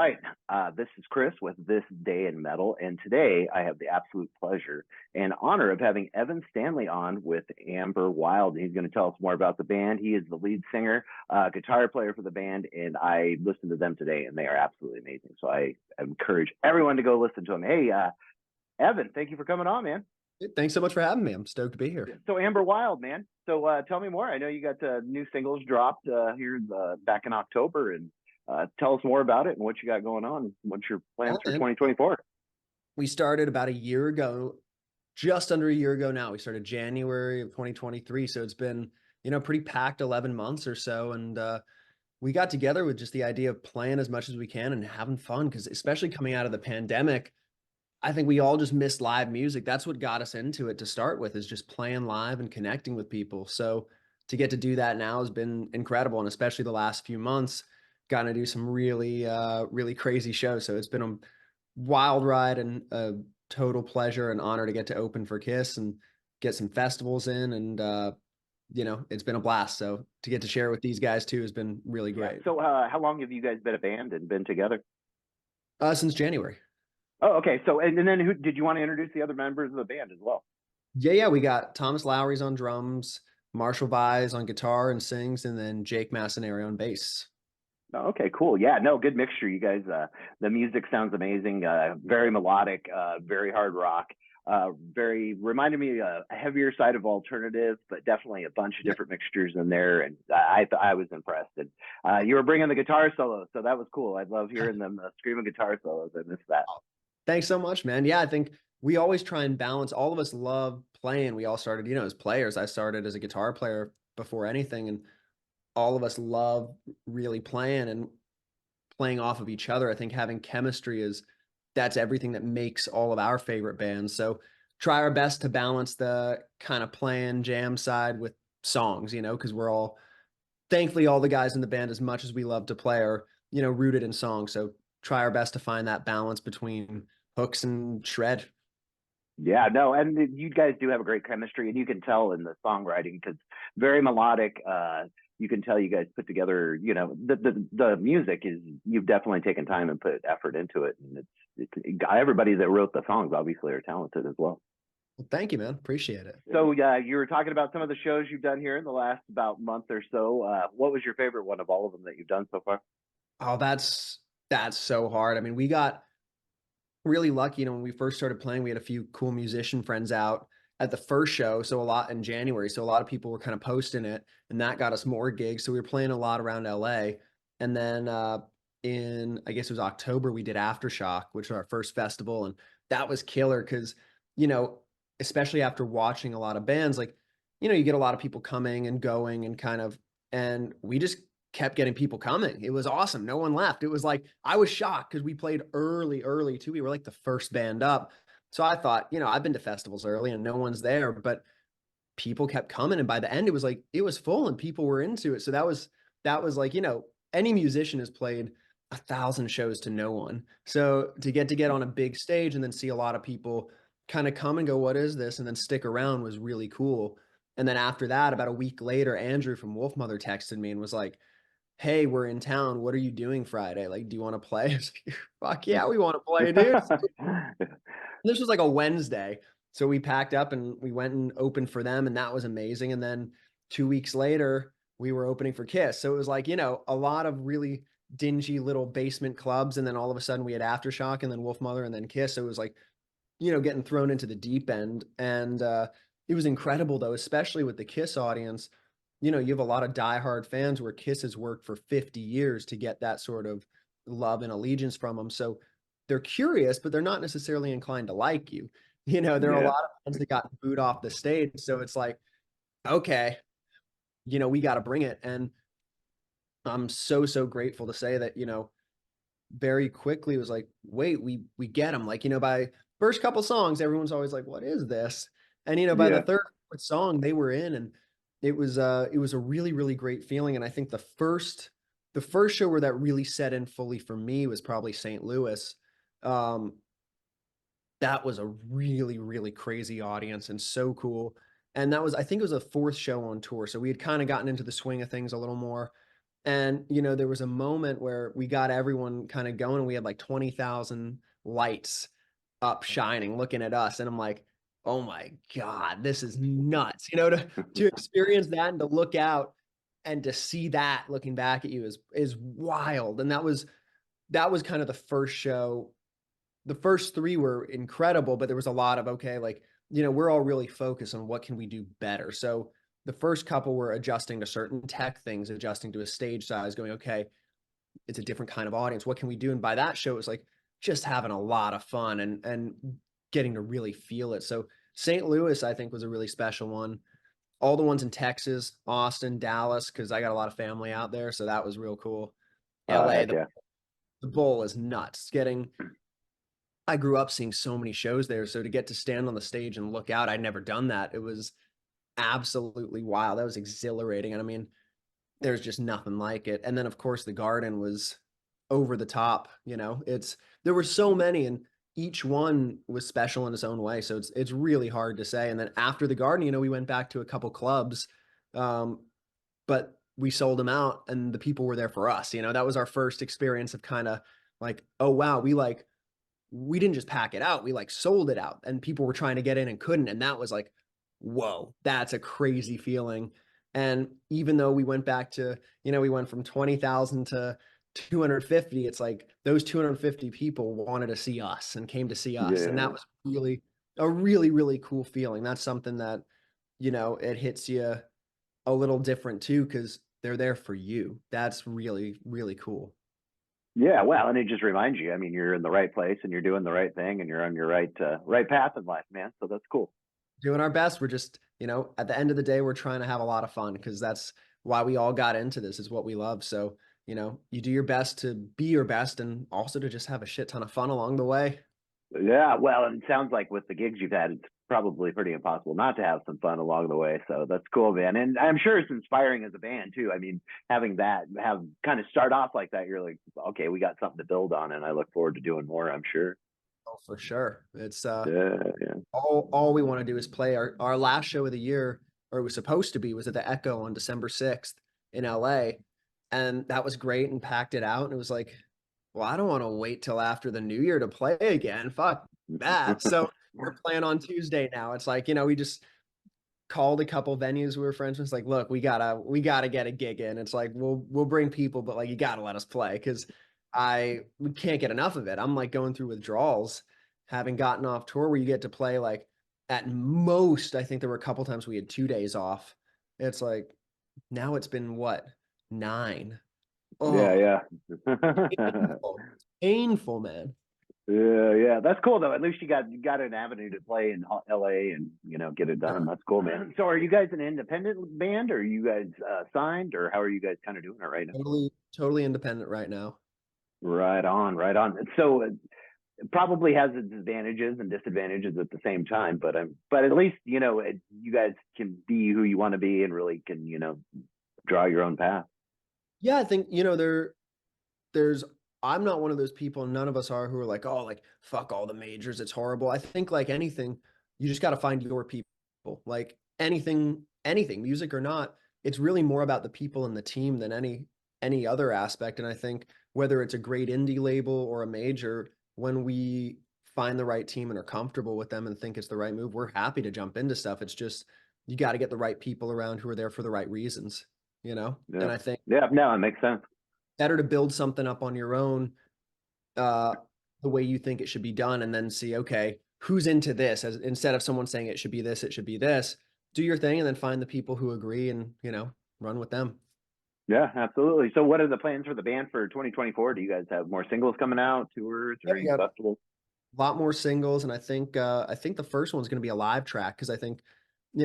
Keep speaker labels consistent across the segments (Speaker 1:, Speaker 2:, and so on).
Speaker 1: right. This is Chris with This Day in Metal, and today I have the absolute pleasure and honor of having Evan Stanley on with Amber Wild. He's going to tell us more about the band. He is the lead singer, guitar player for the band, and I listened to them today, and they are absolutely amazing. So I encourage everyone to go listen to them. Hey, Evan, thank you for coming on, man.
Speaker 2: Thanks so much for having me. I'm stoked to be here.
Speaker 1: So Amber Wild, man. So tell me more. I know you got new singles dropped here back in October, and tell us more about it and what you got going on. What's your plans for
Speaker 2: And
Speaker 1: 2024?
Speaker 2: we started about a year ago, just under a year ago now. We started January of 2023. So it's been, pretty packed 11 months or so. And we got together with just the idea of playing as much as we can and having fun, because especially coming out of the pandemic, I think we all just missed live music. That's what got us into it to start with, is just playing live and connecting with people. So to get to do that now has been incredible. And especially the last few months, gotten to do some really crazy shows. So it's been a wild ride and a total pleasure and honor to get to open for Kiss and get some festivals in. And, it's been a blast. So to get to share with these guys too has been really great.
Speaker 1: Yeah. So how long have you guys been a band and been together?
Speaker 2: Since January.
Speaker 1: Oh, okay. So and then who did you want to introduce the other members of the band as well?
Speaker 2: Yeah. We got Thomas Lowry's on drums, Marshall Vise on guitar and sings, and then Jake Massanari on bass.
Speaker 1: Oh, okay, cool. Yeah, no, good mixture. You guys, the music sounds amazing. Very melodic, very hard rock. Very reminded me a heavier side of alternative, but definitely a bunch of different mixtures in there. And I was impressed. And you were bringing the guitar solos, so that was cool. I love hearing them screaming guitar solos. I miss that.
Speaker 2: Thanks so much, man. Yeah, I think we always try and balance. All of us love playing. We all started, as players. I started as a guitar player before anything, and all of us love really playing and playing off of each other. I think having chemistry that's everything that makes all of our favorite bands. So try our best to balance the kind of playing jam side with songs, because thankfully all the guys in the band, as much as we love to play, are, rooted in songs. So try our best to find that balance between hooks and shred.
Speaker 1: Yeah, no, and you guys do have a great chemistry, and you can tell in the songwriting because very melodic. You can tell you guys put together. The music is, you've definitely taken time and put effort into it, and it's everybody that wrote the songs obviously are talented as well.
Speaker 2: Well, thank you, man. Appreciate it.
Speaker 1: So you were talking about some of the shows you've done here in the last about month or so. What was your favorite one of all of them that you've done so far?
Speaker 2: Oh, that's so hard. I mean, we got really lucky. When we first started playing, we had a few cool musician friends out at the first show. So a lot in January. So a lot of people were kind of posting it, and that got us more gigs. So we were playing a lot around LA. And then I guess it was October, we did Aftershock, which was our first festival. And that was killer because, especially after watching a lot of bands, like, you get a lot of people coming and going and we just kept getting people coming. It was awesome. No one left. It was like, I was shocked because we played early too. We were like the first band up. So I thought, I've been to festivals early and no one's there, but people kept coming. And by the end, it was full and people were into it. So that was like, any musician has played 1,000 shows to no one. So to get on a big stage and then see a lot of people kind of come and go, what is this? And then stick around was really cool. And then after that, about a week later, Andrew from Wolfmother texted me and was like, hey, we're in town. What are you doing Friday? Like, do you want to play? I was like, fuck yeah, we want to play, dude. This was like a Wednesday. So we packed up and we went and opened for them, and that was amazing. And then 2 weeks later, we were opening for Kiss. So it was like, a lot of really dingy little basement clubs. And then all of a sudden we had Aftershock and then Wolfmother and then Kiss. So it was like, getting thrown into the deep end. And it was incredible though, especially with the Kiss audience. You have a lot of diehard fans where Kiss has worked for 50 years to get that sort of love and allegiance from them. So they're curious, but they're not necessarily inclined to like you. There are a lot of fans that got booed off the stage. So it's like, okay, we got to bring it. And I'm so grateful to say that, very quickly it was like, wait, we get them. Like, by first couple songs, everyone's always like, what is this? And, by the third song they were in, and it was a really great feeling. And I think the first show where that really set in fully for me was probably St. Louis. That was a really crazy audience and so cool. And I think it was a fourth show on tour. So we had kind of gotten into the swing of things a little more. And, there was a moment where we got everyone kind of going and we had like 20,000 lights up shining, looking at us. And I'm like, oh my God, this is nuts. To experience that and to look out and to see that looking back at you is wild. And that was kind of the first show. The first three were incredible, but there was a lot of, okay, like, we're all really focused on what can we do better. So the first couple were adjusting to certain tech things, adjusting to a stage size, going, okay, it's a different kind of audience. What can we do? And by that show, it was like just having a lot of fun and getting to really feel it. So St. Louis, I think, was a really special one. All the ones in Texas, Austin, Dallas, because I got a lot of family out there. So that was real cool. LA,
Speaker 1: Heck yeah.
Speaker 2: the bowl is nuts. I grew up seeing so many shows there. So to get to stand on the stage and look out, I'd never done that. It was absolutely wild. That was exhilarating. And I mean, there's just nothing like it. And then of course the Garden was over the top, there were so many and each one was special in its own way. So it's really hard to say. And then after the Garden, we went back to a couple clubs. But we sold them out and the people were there for us. That was our first experience of kind of like, oh wow, we didn't just pack it out. We sold it out and people were trying to get in and couldn't. And that was like, whoa, that's a crazy feeling. And even though we went back to, we went from 20,000 to 250, it's like those 250 people wanted to see us and came to see us. And that was really a really, really cool feeling. That's something that, it hits you a little different too, because they're there for you. That's really, really cool.
Speaker 1: Yeah, well, and it just reminds you. I mean, you're in the right place and you're doing the right thing and you're on your right path in life, man. So that's cool.
Speaker 2: Doing our best. We're just, at the end of the day, we're trying to have a lot of fun because that's why we all got into this, is what we love. So, you do your best to be your best and also to just have a shit ton of fun along the way.
Speaker 1: Yeah, well, and it sounds like with the gigs you've had, it's probably pretty impossible not to have some fun along the way. So that's cool, man. And I'm sure it's inspiring as a band too. I mean, having that have kind of start off like that, you're like, okay, we got something to build on, and I look forward to doing more. I'm sure.
Speaker 2: Oh, for sure. It's
Speaker 1: Yeah.
Speaker 2: all we want to do is play. Our last show of the year, or it was supposed to be, was at the Echo on December 6th in LA. And that was great and packed it out. And it was like, well, I don't want to wait till after the new year to play again. Fuck that. So we're playing on Tuesday now. It's like, we just called a couple venues we were friends with. It's like, look, we gotta get a gig in. It's like, we'll bring people, but like, you gotta let us play because we can't get enough of it. I'm like going through withdrawals, having gotten off tour where you get to play like at most, I think there were a couple times we had 2 days off. It's like, now it's been what, 9? Oh,
Speaker 1: Yeah.
Speaker 2: painful, painful, man.
Speaker 1: Yeah. That's cool though. At least you got an avenue to play in LA and get it done. That's cool, man. So are you guys an independent band, or are you guys signed, or how are you guys kind of doing it right now?
Speaker 2: Totally independent right now.
Speaker 1: Right on, right on. So it probably has its advantages and disadvantages at the same time, but at least you guys can be who you want to be and really can draw your own path.
Speaker 2: Yeah, I think, there's I'm not one of those people, and none of us are, who are like, oh, like fuck all the majors, it's horrible. I think like anything, you just got to find your people. Like anything, music or not, it's really more about the people and the team than any other aspect. And I think whether it's a great indie label or a major, when we find the right team and are comfortable with them and think it's the right move, we're happy to jump into stuff. It's just you got to get the right people around who are there for the right reasons,
Speaker 1: Yeah.
Speaker 2: And I think
Speaker 1: Yeah, no, it makes sense.
Speaker 2: better to build something up on your own, uh, the way you think it should be done, and then see, okay, who's into this, as instead of someone saying it should be this, it should be this. Do your thing and then find the people who agree and, run with them.
Speaker 1: Yeah, absolutely. So what are the plans for the band for 2024? Do you guys have more singles coming out, tours,
Speaker 2: Yeah,
Speaker 1: or
Speaker 2: we
Speaker 1: any
Speaker 2: got
Speaker 1: festivals?
Speaker 2: a lot more singles, and I think the first one's going to be a live track because I think,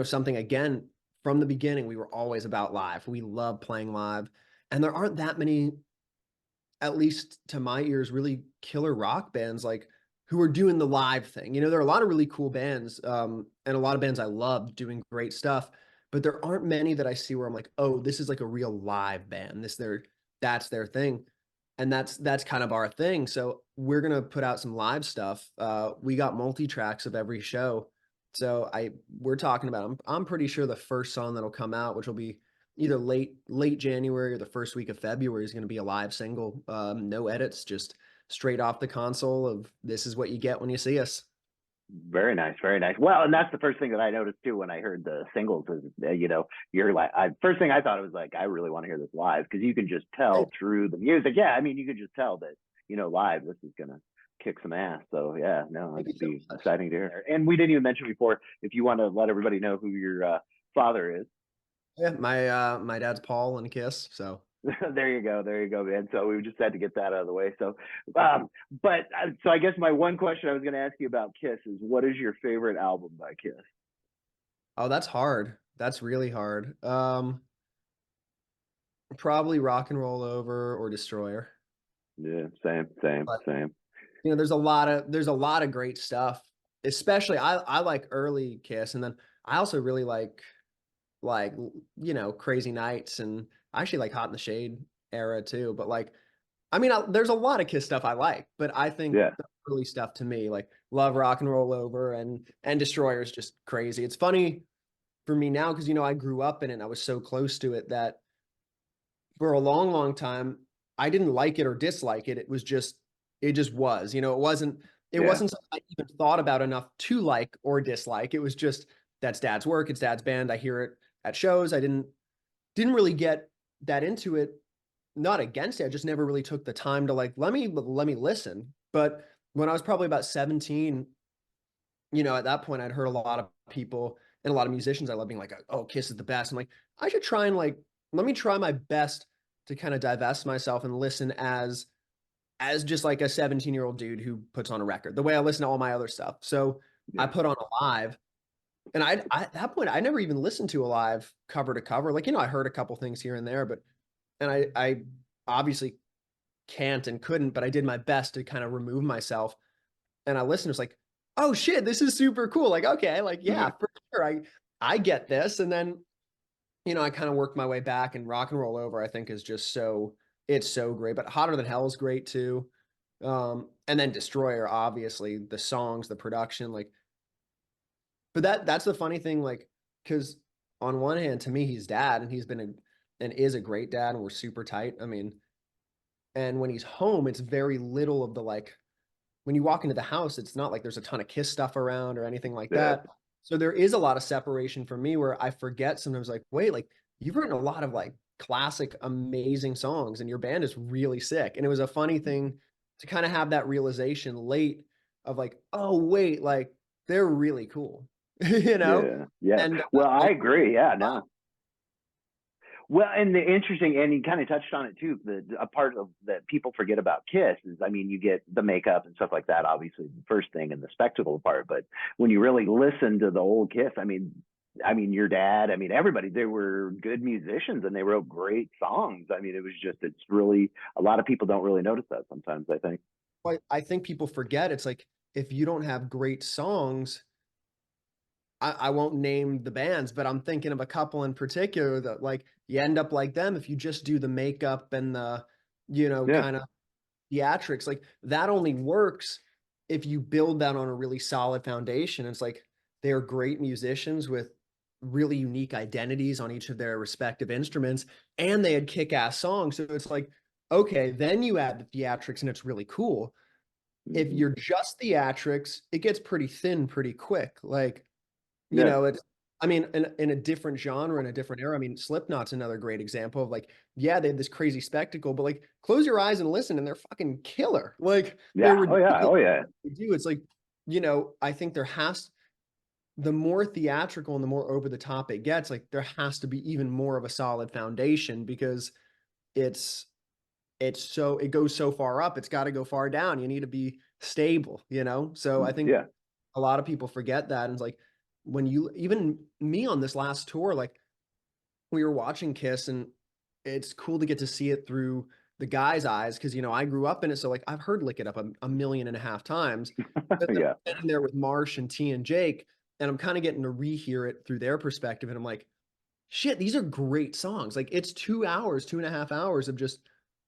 Speaker 2: something, again, from the beginning we were always about live. We love playing live, and there aren't that many, at least to my ears, really killer rock bands like who are doing the live thing. There are a lot of really cool bands, and a lot of bands I love doing great stuff, but there aren't many that I see where I'm like, oh, this is like a real live band. That's their thing. And that's kind of our thing. So we're gonna put out some live stuff. We got multi-tracks of every show. So we're talking about, I'm pretty sure the first song that'll come out, which will be either late January or the first week of February is going to be a live single. No edits, just straight off the console of this is what you get when you see us.
Speaker 1: Very nice, very nice. Well, and that's the first thing that I noticed too when I heard the singles is, you're like, first thing I thought was like, I really want to hear this live because you can just tell through the music. Yeah, I mean, you can just tell that, live, this is gonna kick some ass. So yeah, no, it'd be exciting to hear. And we didn't even mention before, if you want to let everybody know who your father is.
Speaker 2: Yeah, my dad's Paul in Kiss, so.
Speaker 1: There you go, man. So we just had to get that out of the way. So, so I guess my one question I was going to ask you about Kiss is, what is your favorite album by Kiss?
Speaker 2: Oh, that's hard. That's really hard. Probably Rock and Roll Over or Destroyer.
Speaker 1: Yeah,
Speaker 2: But,
Speaker 1: same.
Speaker 2: there's a lot of great stuff. Especially I like early Kiss, and then I also really like Crazy Nights, and I actually like Hot in the Shade era too. But like, I mean, there's a lot of Kiss stuff I like, but I think
Speaker 1: Yeah,
Speaker 2: the early stuff to me, like Love Rock and Roll Over and Destroyer is just crazy. It's funny for me now because I grew up in it and I was so close to it that for a long, long time I didn't like it or dislike it. It just was. It
Speaker 1: yeah,
Speaker 2: wasn't something I even thought about enough to like or dislike. It was just that's dad's work, it's dad's band. I hear it at shows. I didn't really get that into it. Not against it. I just never really took the time to like let me listen. But when I was probably about 17, at that point I'd heard a lot of people and a lot of musicians I love being like, "Oh, Kiss is the best." I'm like, I should try and like let me try my best to kind of divest myself and listen as just like a 17-year-old dude who puts on a record, the way I listen to all my other stuff. So I
Speaker 1: yeah,
Speaker 2: put on a live, and I at that point I never even listened to a live cover to cover. Like, I heard a couple things here and there, but and I obviously can't and couldn't, but I did my best to kind of remove myself. And I listened, it's like, oh shit, this is super cool. Like, okay, like,
Speaker 1: yeah,
Speaker 2: yeah, for sure. I get this. And then, I kind of worked my way back, and Rock and Roll Over, I think, is just it's so great. But Hotter Than Hell is great too. And then Destroyer, obviously, the songs, the production, like, but that's the funny thing, like, because on one hand, to me, he's dad, and he's been and is a great dad, and we're super tight. I mean, and when he's home, it's very little of the like when you walk into the house, it's not like there's a ton of Kiss stuff around or anything like
Speaker 1: yeah.
Speaker 2: that. So there is a lot of separation for me where I forget sometimes, like, wait, like you've written a lot of like classic, amazing songs and your band is really sick. And it was a funny thing to kind of have that realization late of like, oh, wait, like they're really cool, you know?
Speaker 1: Yeah, yeah.
Speaker 2: And
Speaker 1: Well, I
Speaker 2: like,
Speaker 1: agree. Yeah, no. Well, and the interesting, and you kind of touched on it too. A part of that people forget about Kiss is, I mean, you get the makeup and stuff like that, obviously the first thing and the spectacle part. But when you really listen to the old Kiss, I mean, your dad, I mean, everybody, they were good musicians and they wrote great songs. I mean, it's really a lot of people don't really notice that sometimes, I think.
Speaker 2: I think people forget it's like if you don't have great songs, I won't name the bands, but I'm thinking of a couple in particular that like you end up like them if you just do the makeup and the,
Speaker 1: Yeah,
Speaker 2: kind of theatrics. Like that only works if you build that on a really solid foundation. It's like they're great musicians with really unique identities on each of their respective instruments, and they had kick-ass songs. So it's like, okay, then you add the theatrics and it's really cool. If
Speaker 1: hmm,
Speaker 2: you're just theatrics, it gets pretty thin pretty quick. Like,
Speaker 1: yeah,
Speaker 2: it's, I mean, in a different genre, in a different era. I mean, Slipknot's another great example of like, yeah, they had this crazy spectacle, but like, close your eyes and listen, and they're fucking killer. Like, they're
Speaker 1: yeah. Oh yeah,
Speaker 2: ridiculous
Speaker 1: oh yeah.
Speaker 2: what they do. It's like, I think the more theatrical and the more over the top it gets, like, there has to be even more of a solid foundation because it's it goes so far up, it's got to go far down. You need to be stable. So I think
Speaker 1: Yeah.
Speaker 2: a lot of people forget that. And it's like when you even me on this last tour, like we were watching Kiss, and it's cool to get to see it through the guy's eyes because I grew up in it. So like I've heard Lick It Up a million and a half times. But then
Speaker 1: Yeah.
Speaker 2: I'm sitting there with Marsh and T and Jake, and I'm kind of getting to rehear it through their perspective. And I'm like, shit, these are great songs. Like it's 2 hours, 2.5 hours of just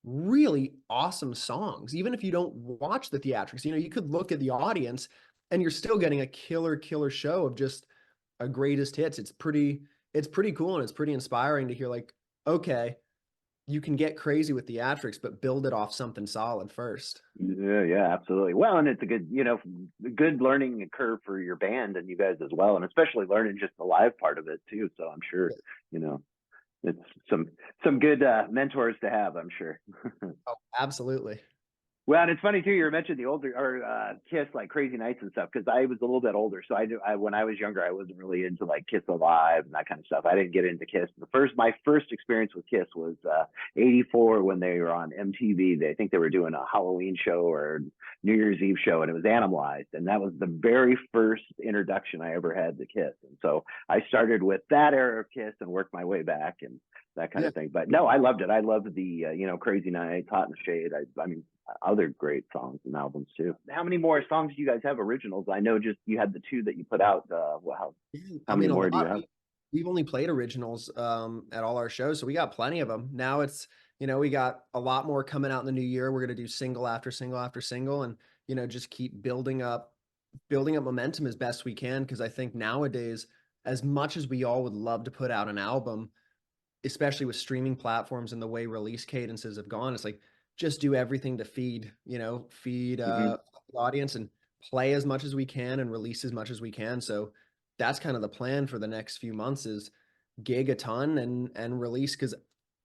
Speaker 2: really awesome songs. Even if you don't watch the theatrics, you could look at the audience and you're still getting a killer show of just a greatest hits. It's pretty cool, and it's pretty inspiring to hear like okay, you can get crazy with theatrics, but build it off something solid first.
Speaker 1: Yeah, yeah, absolutely. Well, and it's a good, good learning curve for your band and you guys as well, and especially learning just the live part of it too. So I'm sure, you know, it's some good mentors to have, I'm sure.
Speaker 2: Oh, absolutely.
Speaker 1: Well, and it's funny too. You mentioned the older or Kiss, like Crazy Nights and stuff, because I was a little bit older. So when I was younger, I wasn't really into like Kiss Alive and that kind of stuff. I didn't get into Kiss. My first experience with Kiss was '84 when they were on MTV. I think they were doing a Halloween show or New Year's Eve show, and it was Animalized, and that was the very first introduction I ever had to Kiss. And so I started with that era of Kiss and worked my way back and that kind
Speaker 2: Yeah.
Speaker 1: of thing. But no, I loved it. I loved the Crazy Nights, Hot in the Shade. I mean, other great songs and albums too. How many more songs do you guys have originals? I know just you had the two that you put out. How
Speaker 2: I
Speaker 1: many
Speaker 2: mean, a
Speaker 1: more do you
Speaker 2: lot.
Speaker 1: have?
Speaker 2: We've only played originals at all our shows, so we got plenty of them. Now it's, we got a lot more coming out in the new year. We're gonna do single after single after single, and just keep building up momentum as best we can. Because I think nowadays, as much as we all would love to put out an album, especially with streaming platforms and the way release cadences have gone, it's like just do everything to feed
Speaker 1: Hmm.
Speaker 2: the audience and play as much as we can and release as much as we can. So that's kind of the plan for the next few months is gig a ton and release. Because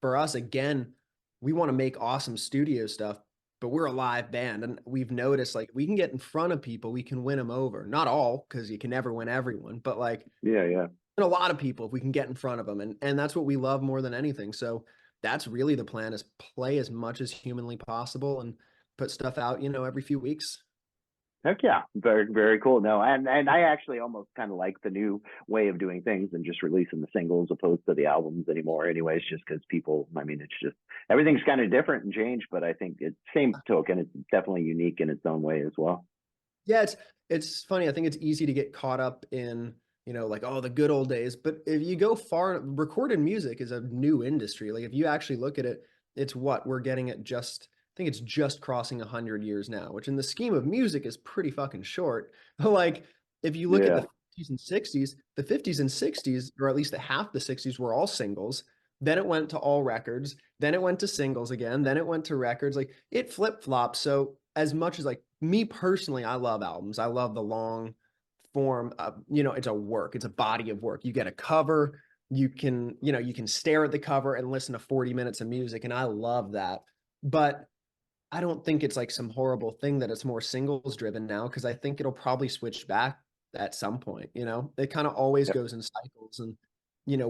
Speaker 2: for us, again, we want to make awesome studio stuff, but we're a live band and we've noticed like we can get in front of people, we can win them over. Not all, because you can never win everyone, but like
Speaker 1: Yeah, yeah.
Speaker 2: and a lot of people if we can get in front of them, and that's what we love more than anything. So that's really the plan is play as much as humanly possible and put stuff out, every few weeks.
Speaker 1: Heck yeah, very very cool. No, and I actually almost kind of like the new way of doing things and just releasing the singles opposed to the albums anymore. Anyways, just because people, I mean, it's just everything's kind of different and changed, but I think it's same token. It's definitely unique in its own way as well.
Speaker 2: Yeah, it's funny. I think it's easy to get caught up in, like, oh, the good old days. But if you go far, recorded music is a new industry. Like if you actually look at it, it's what we're getting at just, I think it's just crossing 100 years now, which in the scheme of music is pretty fucking short. Like if you look at
Speaker 1: Yeah,
Speaker 2: the 50s and 60s, the 50s and 60s, or at least the half the 60s were all singles. Then it went to all records. Then it went to singles again. Then it went to records. Like it flip flops. So as much as like me personally, I love albums. I love the long form. It's a work. It's a body of work. You get a cover. You can stare at the cover and listen to 40 minutes of music, and I love that. But I don't think it's like some horrible thing that it's more singles driven now because I think it'll probably switch back at some point. It kind of always
Speaker 1: yep.
Speaker 2: goes in cycles, and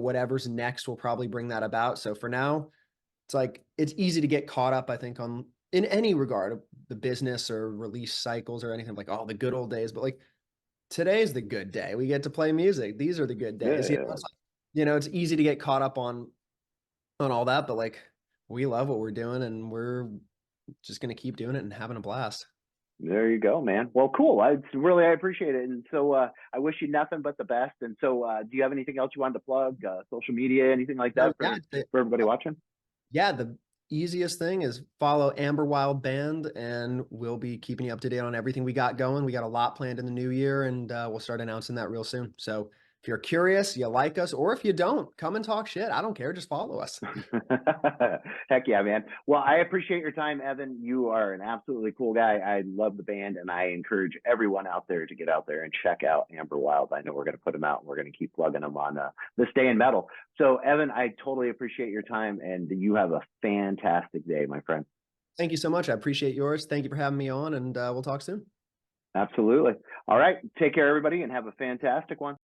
Speaker 2: whatever's next will probably bring that about. So for now, it's like it's easy to get caught up, I think, on in any regard, the business or release cycles or anything like, oh, the good old days. But like today's the good day. We get to play music. These are the good
Speaker 1: Yeah,
Speaker 2: days.
Speaker 1: yeah.
Speaker 2: It's like, it's easy to get caught up on all that, but like we love what we're doing and we're just gonna keep doing it and having a blast.
Speaker 1: There you go, man. Well, cool. I appreciate it. And so I wish you nothing but the best. And so do you have anything else you wanted to plug? Social media, anything like
Speaker 2: So
Speaker 1: that
Speaker 2: yeah,
Speaker 1: for everybody watching?
Speaker 2: yeah, the easiest thing is follow Amber Wild Band, and we'll be keeping you up to date on everything we got going. We got a lot planned in the new year, and we'll start announcing that real soon. So if you're curious, you like us, or if you don't, come and talk shit. I don't care. Just follow us.
Speaker 1: Heck yeah, man. Well, I appreciate your time, Evan. You are an absolutely cool guy. I love the band, and I encourage everyone out there to get out there and check out Amber Wild. I know we're going to put them out, and we're going to keep plugging them on this day in metal. So, Evan, I totally appreciate your time, and you have a fantastic day, my friend.
Speaker 2: Thank you so much. I appreciate yours. Thank you for having me on, and we'll talk soon.
Speaker 1: Absolutely. All right. Take care, everybody, and have a fantastic one.